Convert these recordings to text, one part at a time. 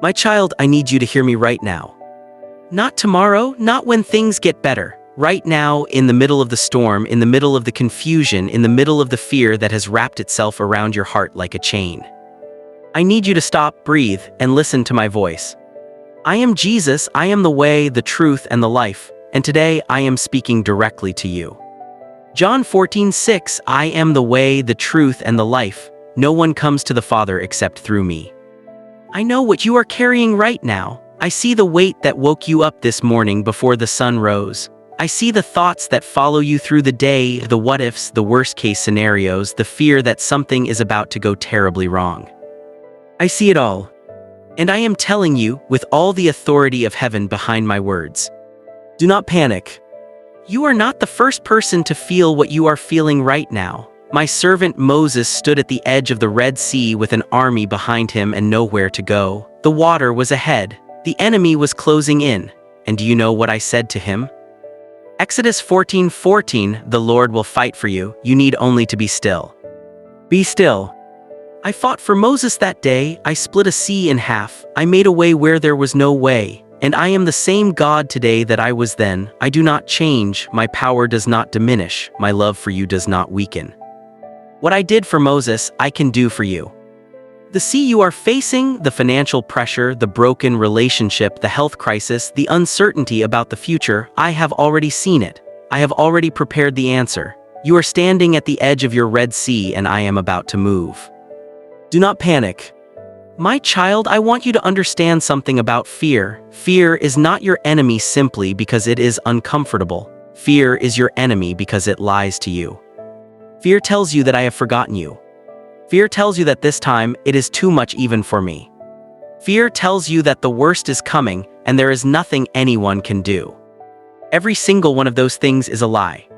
My child, I need you to hear me right now. Not tomorrow, not when things get better. Right now, in the middle of the storm, in the middle of the confusion, in the middle of the fear that has wrapped itself around your heart like a chain. I need you to stop, breathe, and listen to my voice. I am Jesus, I am the way, the truth, and the life, and today I am speaking directly to you. John 14:6, I am the way, the truth, and the life. No one comes to the Father except through me. I know what you are carrying right now. I see the weight that woke you up this morning before the sun rose. I see the thoughts that follow you through the day, the what-ifs, the worst-case scenarios, the fear that something is about to go terribly wrong. I see it all. And I am telling you, with all the authority of heaven behind my words, do not panic. You are not the first person to feel what you are feeling right now. My servant Moses stood at the edge of the Red Sea with an army behind him and nowhere to go. The water was ahead. The enemy was closing in. And do you know what I said to him? Exodus 14:14, the Lord will fight for you. You need only to be still. Be still. I fought for Moses that day. I split a sea in half. I made a way where there was no way. And I am the same God today that I was then. I do not change. My power does not diminish. My love for you does not weaken. What I did for Moses, I can do for you. The sea you are facing, the financial pressure, the broken relationship, the health crisis, the uncertainty about the future, I have already seen it. I have already prepared the answer. You are standing at the edge of your Red Sea and I am about to move. Do not panic. My child, I want you to understand something about fear. Fear is not your enemy simply because it is uncomfortable. Fear is your enemy because it lies to you. Fear tells you that I have forgotten you. Fear tells you that this time, it is too much even for me. Fear tells you that the worst is coming and there is nothing anyone can do. Every single one of those things is a lie.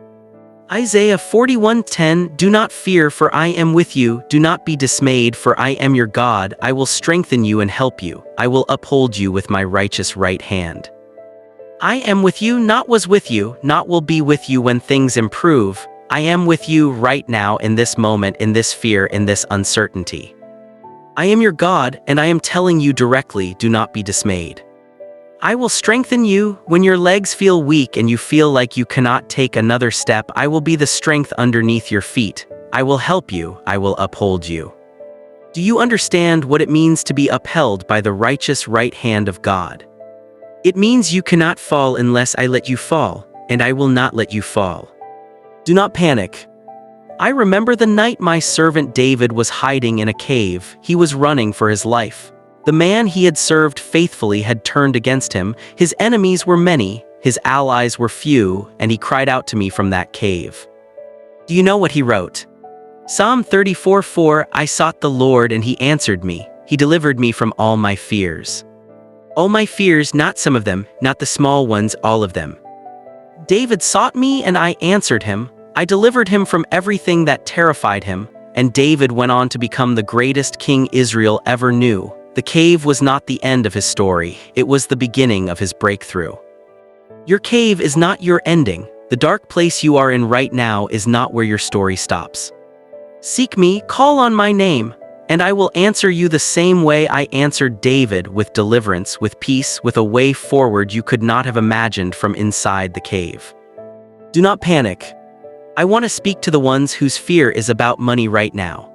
Isaiah 41:10, do not fear, for I am with you. Do not be dismayed, for I am your God. I will strengthen you and help you. I will uphold you with my righteous right hand. I am with you, not was with you, not will be with you when things improve. I am with you right now in this moment, in this fear, in this uncertainty. I am your God, and I am telling you directly, do not be dismayed. I will strengthen you when your legs feel weak and you feel like you cannot take another step. I will be the strength underneath your feet. I will help you. I will uphold you. Do you understand what it means to be upheld by the righteous right hand of God? It means you cannot fall unless I let you fall, and I will not let you fall. Do not panic. I remember the night my servant David was hiding in a cave. He was running for his life. The man he had served faithfully had turned against him. His enemies were many, his allies were few, and he cried out to me from that cave. Do you know what he wrote? Psalm 34:4, I sought the Lord and he answered me. He delivered me from all my fears. All my fears, not some of them, not the small ones, all of them. David sought me and I answered him. I delivered him from everything that terrified him, and David went on to become the greatest king Israel ever knew. The cave was not the end of his story, it was the beginning of his breakthrough. Your cave is not your ending. The dark place you are in right now is not where your story stops. Seek me, call on my name, and I will answer you the same way I answered David, with deliverance, with peace, with a way forward you could not have imagined from inside the cave. Do not panic. I want to speak to the ones whose fear is about money right now.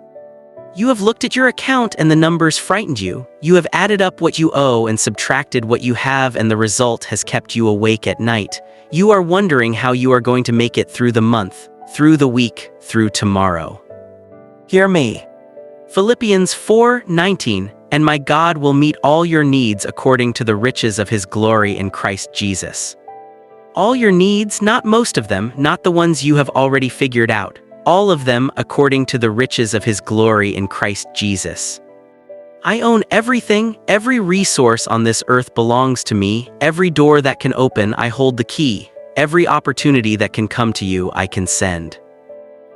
You have looked at your account and the numbers frightened you. You have added up what you owe and subtracted what you have, and the result has kept you awake at night. You are wondering how you are going to make it through the month, through the week, through tomorrow. Hear me. Philippians 4:19, and my God will meet all your needs according to the riches of his glory in Christ Jesus. All your needs, not most of them, not the ones you have already figured out. All of them according to the riches of his glory in Christ Jesus. I own everything, every resource on this earth belongs to me. Every door that can open, I hold the key. Every opportunity that can come to you, I can send.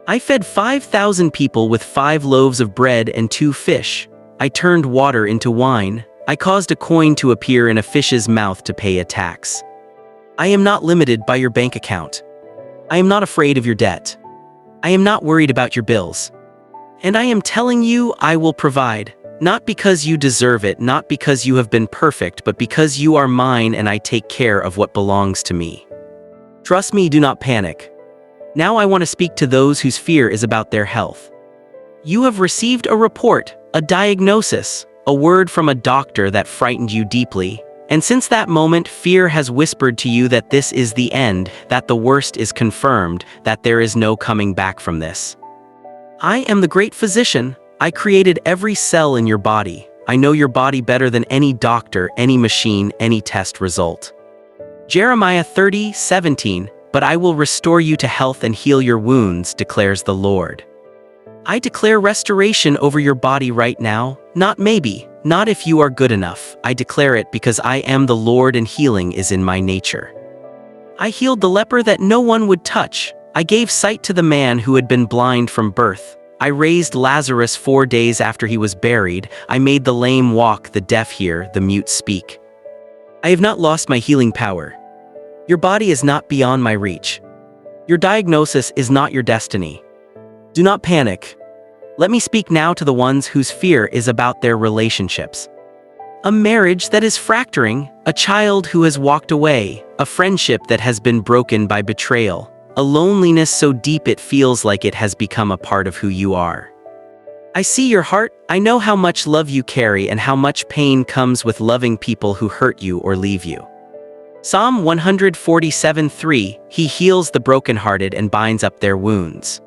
I fed 5,000 people with 5 loaves of bread and 2 fish. I turned water into wine. I caused a coin to appear in a fish's mouth to pay a tax. I am not limited by your bank account. I am not afraid of your debt. I am not worried about your bills. And I am telling you, I will provide. Not because you deserve it, not because you have been perfect, but because you are mine and I take care of what belongs to me. Trust me, do not panic. Now I want to speak to those whose fear is about their health. You have received a report, a diagnosis, a word from a doctor that frightened you deeply. And since that moment, fear has whispered to you that this is the end, that the worst is confirmed, that there is no coming back from this. I am the great physician. I created every cell in your body. I know your body better than any doctor, any machine, any test result. Jeremiah 30:17, but I will restore you to health and heal your wounds, declares the Lord. I declare restoration over your body right now, not maybe, not if you are good enough. I declare it because I am the Lord and healing is in my nature. I healed the leper that no one would touch. I gave sight to the man who had been blind from birth. I raised Lazarus 4 days after he was buried. I made the lame walk, the deaf hear, the mute speak. I have not lost my healing power. Your body is not beyond my reach. Your diagnosis is not your destiny. Do not panic. Let me speak now to the ones whose fear is about their relationships. A marriage that is fracturing, a child who has walked away, a friendship that has been broken by betrayal, a loneliness so deep it feels like it has become a part of who you are. I see your heart. I know how much love you carry and how much pain comes with loving people who hurt you or leave you. Psalm 147:3, He heals the brokenhearted and binds up their wounds.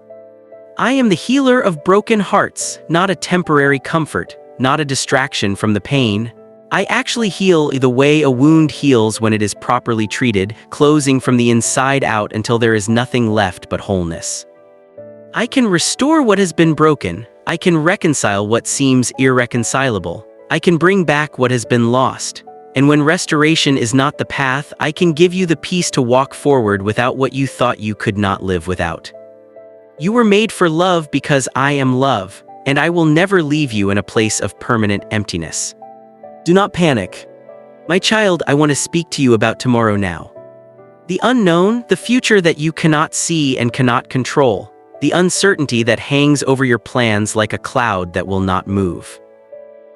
I am the healer of broken hearts, not a temporary comfort, not a distraction from the pain. I actually heal the way a wound heals when it is properly treated, closing from the inside out until there is nothing left but wholeness. I can restore what has been broken. I can reconcile what seems irreconcilable. I can bring back what has been lost. And when restoration is not the path, I can give you the peace to walk forward without what you thought you could not live without. You were made for love because I am love, and I will never leave you in a place of permanent emptiness. Do not panic. My child, I want to speak to you about tomorrow now. The unknown, the future that you cannot see and cannot control, the uncertainty that hangs over your plans like a cloud that will not move.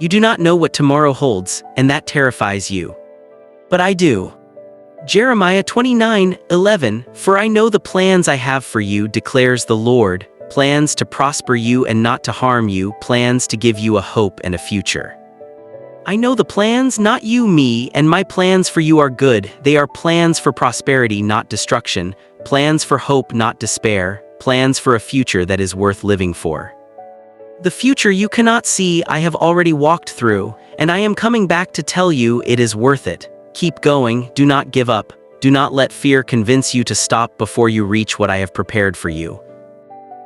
You do not know what tomorrow holds, and that terrifies you. But I do. Jeremiah 29:11, For I know the plans I have for you, declares the Lord, plans to prosper you and not to harm you, plans to give you a hope and a future. I know the plans, not you, me, and my plans for you are good. They are plans for prosperity, not destruction, plans for hope, not despair, plans for a future that is worth living for. The future you cannot see, I have already walked through, and I am coming back to tell you it is worth it. Keep going, do not give up, do not let fear convince you to stop before you reach what I have prepared for you.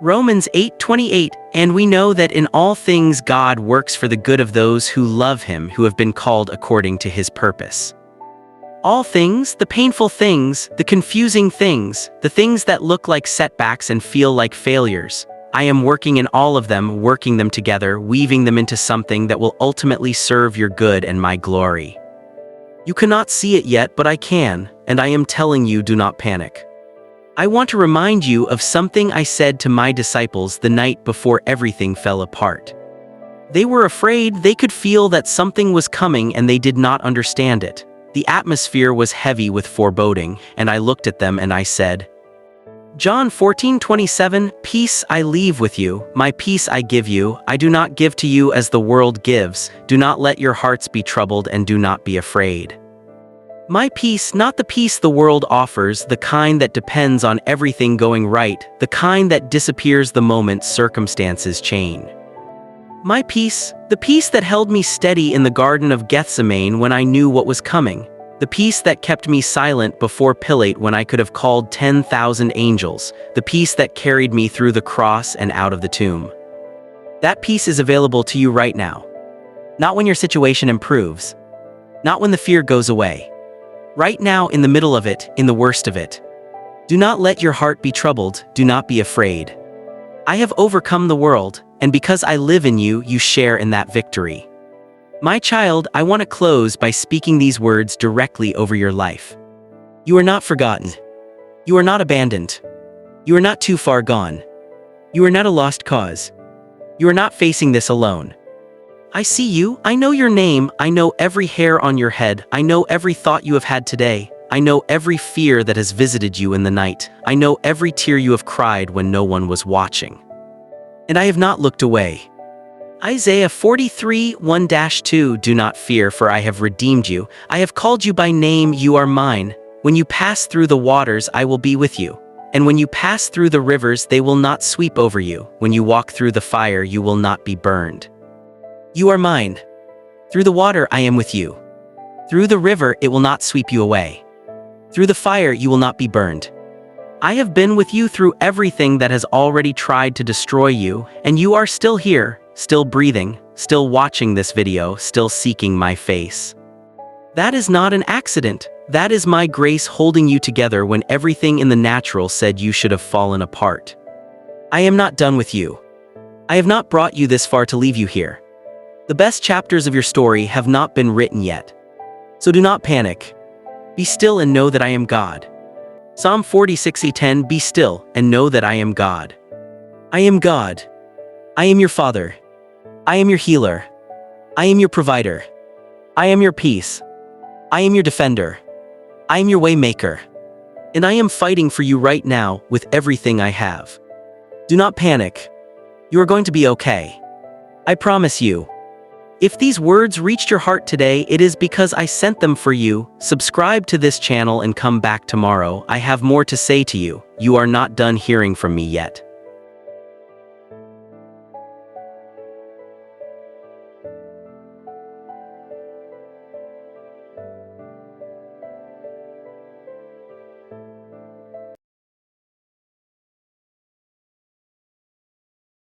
Romans 8:28, And we know that in all things God works for the good of those who love Him, who have been called according to His purpose. All things, the painful things, the confusing things, the things that look like setbacks and feel like failures, I am working in all of them, working them together, weaving them into something that will ultimately serve your good and my glory. You cannot see it yet, but I can, and I am telling you, do not panic. I want to remind you of something I said to my disciples the night before everything fell apart. They were afraid, they could feel that something was coming and they did not understand it. The atmosphere was heavy with foreboding, and I looked at them and I said, John 14:27, Peace I leave with you, my peace I give you, I do not give to you as the world gives, do not let your hearts be troubled and do not be afraid. My peace, not the peace the world offers, the kind that depends on everything going right, the kind that disappears the moment circumstances change. My peace, the peace that held me steady in the Garden of Gethsemane when I knew what was coming. The peace that kept me silent before Pilate when I could have called 10,000 angels. The peace that carried me through the cross and out of the tomb. That peace is available to you right now. Not when your situation improves. Not when the fear goes away. Right now, in the middle of it, in the worst of it. Do not let your heart be troubled, do not be afraid. I have overcome the world, and because I live in you, you share in that victory. My child, I want to close by speaking these words directly over your life. You are not forgotten. You are not abandoned. You are not too far gone. You are not a lost cause. You are not facing this alone. I see you, I know your name, I know every hair on your head, I know every thought you have had today, I know every fear that has visited you in the night, I know every tear you have cried when no one was watching. And I have not looked away. Isaiah 43, 1-2 Do not fear, for I have redeemed you, I have called you by name, you are mine. When you pass through the waters, I will be with you. And when you pass through the rivers, they will not sweep over you. When you walk through the fire, you will not be burned. You are mine. Through the water I am with you. Through the river it will not sweep you away. Through the fire you will not be burned. I have been with you through everything that has already tried to destroy you, and you are still here, still breathing, still watching this video, still seeking my face. That is not an accident. That is my grace holding you together when everything in the natural said you should have fallen apart. I am not done with you. I have not brought you this far to leave you here. The best chapters of your story have not been written yet. So do not panic. Be still and know that I am God. Psalm 46:10 Be still and know that I am God. I am God. I am your Father. I am your healer. I am your provider. I am your peace. I am your defender. I am your way maker. And I am fighting for you right now with everything I have. Do not panic. You are going to be okay. I promise you. If these words reached your heart today, it is because I sent them for you. Subscribe to this channel and come back tomorrow. I have more to say to you. You are not done hearing from me yet.